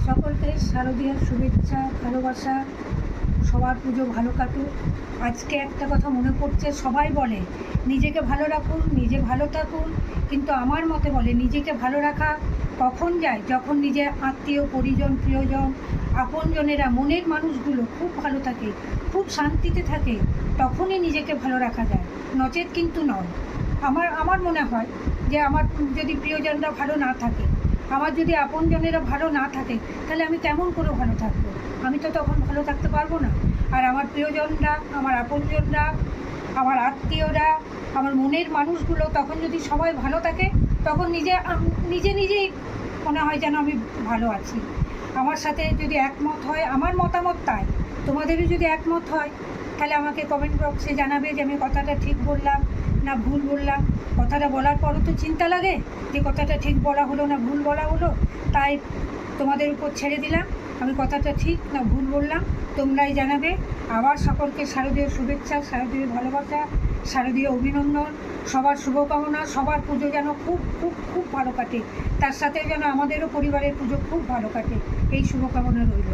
সকলকে শারদীয়ার শুভেচ্ছা ভালোবাসা। সবার পুজো ভালো কাটুক। আজকে একটা কথা মনে পড়ছে, সবাই বলে নিজেকে ভালো রাখুন, নিজে ভালো থাকুন, কিন্তু আমার মতে বলে নিজেকে ভালো রাখা কখন যায়, যখন নিজের আত্মীয় পরিজন প্রিয়জন আপনজনেরা মনের মানুষগুলো খুব ভালো থাকে, খুব শান্তিতে থাকে, তখনই নিজেকে ভালো রাখা যায়, নচেত কিন্তু নয়। আমার মনে হয় যে আমার যদি প্রিয়জনরা ভালো না থাকে, আমার যদি আপনজনেরা ভালো না থাকে, তাহলে আমি কেমন করে ভালো থাকবো? আমি তো তখন ভালো থাকতে পারবো না। আর আমার প্রিয়জনরা, আমার আপনজনরা, আমার আত্মীয়রা, আমার মনের মানুষগুলো তখন যদি সবাই ভালো থাকে, তখন নিজেই মনে হয় যেন আমি ভালো আছি। আমার সাথে যদি একমত হয়, আমার মতামত তাই, তোমাদেরও যদি একমত হয়, তাহলে আমাকে কমেন্ট বক্সে জানাবে যে আমি কথাটা ঠিক বললাম না ভুল বললাম। কথাটা বলার পরও তো চিন্তা লাগে যে কথাটা ঠিক বলা হলো না ভুল বলা হলো। তাই তোমাদের উপর ছেড়ে দিলাম, আমি কথাটা ঠিক না ভুল বললাম, তোমরাই জানাবে। আবার সকলকে শারদীয় শুভেচ্ছা, শারদীয় ভালোবাসা, শারদীয় অভিনন্দন, সবার শুভকামনা। সবার পুজো যেন খুব খুব খুব ভালো কাটে, তার সাথে যেন আমাদেরও পরিবারের পুজো খুব ভালো কাটে, এই শুভকামনা রইল।